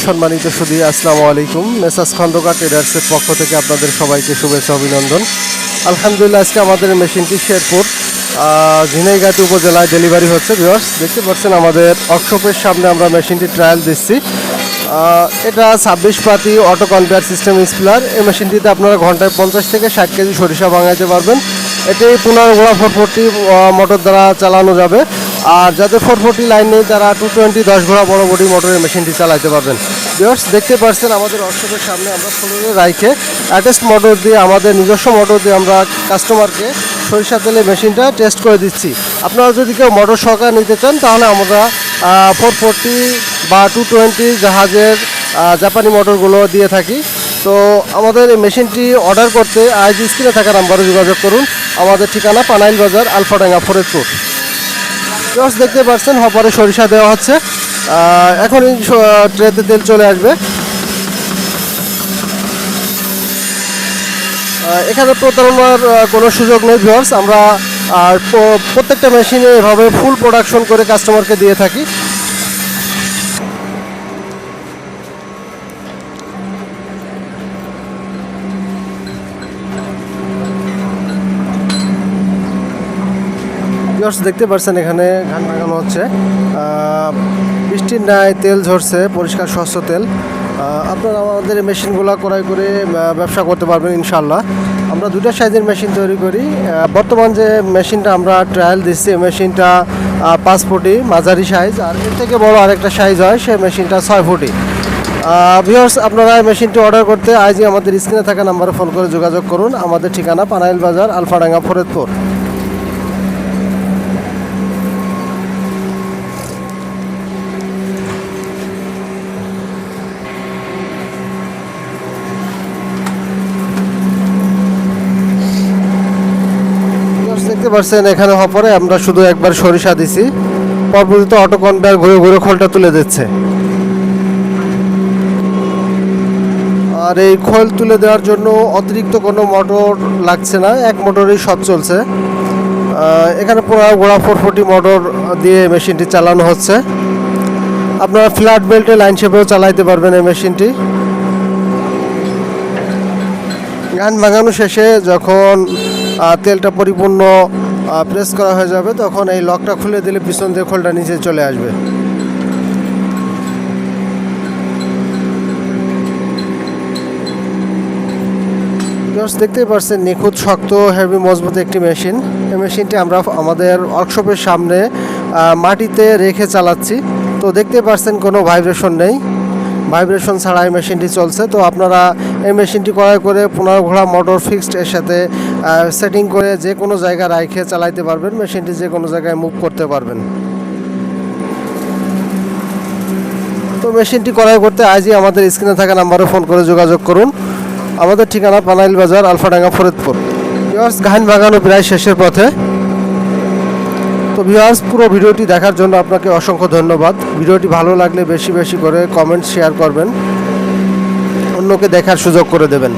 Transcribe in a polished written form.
সম্মানিত সুধী, আসসালামু আলাইকুম। মেসার্স খন্দকার ট্রেডার্সের পক্ষ থেকে আপনাদের সবাইকে শুভেচ্ছা অভিনন্দন। আলহামদুলিল্লাহ, আজকে আমাদের মেশিনটি শেরপুর ঝিনাইগাতি উপজেলায় ডেলিভারি হচ্ছে। ভিউয়ার্স, দেখতে পাচ্ছেন আমাদের ওয়ার্কশপের সামনে আমরা মেশিনটি ট্রায়াল দিচ্ছি। এটা 26 পাতি অটো কনভেয়ার সিস্টেম স্পিলার। এই মেশিনটিতে আপনারা ঘন্টায় 50 থেকে 60 কেজি সরিষা ভাঙাইতে পারবেন। এটি 15 ঘোড়া 440 মোটর দ্বারা চালানো যাবে। আর যাদের 440 লাইন নেই তারা 220 10 ঘোড়া বড় বডি মোটরের মেশিনটি চালাতে পারবেন। ভিউয়ার্স, দেখতে পাচ্ছেন আমাদের ওয়ার্কশপের সামনে আমরা ফ্লোরে রাইখে অ্যাটাচড মোটর দিয়ে, আমাদের নিজস্ব মোটর দিয়ে আমরা কাস্টমারকে সরিষা তেলে মেশিনটা টেস্ট করে দিচ্ছি। আপনারা যদি কেউ মোটর সহকারে নিতে চান তাহলে আমরা 440 বা 220 জাহাজের জাপানি মোটরগুলো দিয়ে থাকি। তো আমাদের এই মেশিনটি অর্ডার করতে আজ স্ক্রিনে থাকা নাম্বারে যোগাযোগ করুন। আমাদের ঠিকানা পানাইল বাজার, আলফাডাঙ্গা, ফরিদপুর। ভিউয়ার্স, দেখতে পাচ্ছেন হপারে সরিষা দেওয়া হচ্ছে। এখনই ট্রেতে তেল চলে আসবে। এখানে প্রতারণার কোনো সুযোগ নেই। ভিউয়ার্স, আমরা প্রত্যেকটা মেশিনে এভাবে ফুল প্রোডাকশন করে কাস্টমারকে দিয়ে থাকি। দেখতে পাচ্ছেন এখানে ঘান লাগানো হচ্ছে। বৃষ্টির ন্যায় তেল ঝরছে, পরিষ্কার স্বচ্ছ তেল। আপনারা আমাদের এই মেশিনগুলো ক্রয় করে ব্যবসা করতে পারবেন ইনশাল্লাহ। আমরা দুটো সাইজের মেশিন তৈরি করি। বর্তমান যে মেশিনটা আমরা ট্রায়াল দিচ্ছি, মেশিনটা 5 ফুটি মাঝারি সাইজ, আর এর থেকে বড় আরেকটা সাইজ হয়, সেই মেশিনটা 6 ফুটি। ভিউয়ার্স, আপনারা এই মেশিনটি অর্ডার করতে আজই আমাদের স্ক্রিনে থাকা নাম্বারে ফোন করে যোগাযোগ করুন। আমাদের ঠিকানা পানাইল বাজার, আলফাডাঙ্গা, ফরিদপুর। দেখতে পাচ্ছেন এখানে হপরে আমরা শুধু একবার সরিষা দিছি, পরবর্তীতে অটো কনভেয়ার ঘুরে ঘুরে খোলটা তুলে দিচ্ছে। আর এই খোল তুলে দেওয়ার জন্য অতিরিক্ত কোনো মোটর লাগছে না, এক মোটরেই সব চলছে। এখানে পুরো ঘোড়া 440 মোটর দিয়ে মেশিনটি চালানো হচ্ছে। আপনারা ফ্ল্যাট বেল্টে লাইন শেপেও চালাইতে পারবেন এই মেশিনটি। গান ভাঙানো শেষে যখন তেলটা পরিপূর্ণ প্রেস করা হয়ে যাবে, তখন এই লকটা খুলে দিলে পিছন দিয়ে খোলটা নিচে চলে আসবে। দেখতেই পাচ্ছেন নিখুঁত, শক্ত, হেভি, মজবুত একটি মেশিন। এই মেশিনটি আমরা আমাদের ওয়ার্কশপের সামনে মাটিতে রেখে চালাচ্ছি। তো দেখতে পাচ্ছেন কোনো ভাইব্রেশন নেই, ভাইব্রেশন ছাড়াই মেশিনটি চলছে। তো আপনারা এই মেশিনটি ক্রয় করে 15 ঘোড়া মোটর ফিক্সড এর সাথে সেটিং করে যে কোনো জায়গায় রাইখে চালাইতে পারবেন। মেশিনটি যে কোনো জায়গায় মুভ করতে পারবেন। তো মেশিনটি ক্রয় করতে আজই আমাদের স্ক্রিনে থাকা নাম্বারে ফোন করে যোগাযোগ করুন। আমাদের ঠিকানা পানাইল বাজার, আলফাডাঙ্গা, ফরিদপুর। ভিউয়ার্স, ঘান ভাঙানো প্রায় শেষের পথে। তো ভিউয়ার্স, পুরো ভিডিওটি দেখার জন্য আপনাকে অসংখ্য ধন্যবাদ। ভিডিওটি ভালো লাগলে বেশি বেশি করে কমেন্ট শেয়ার করবেন, অন্যকে দেখার সুযোগ করে দেবেন।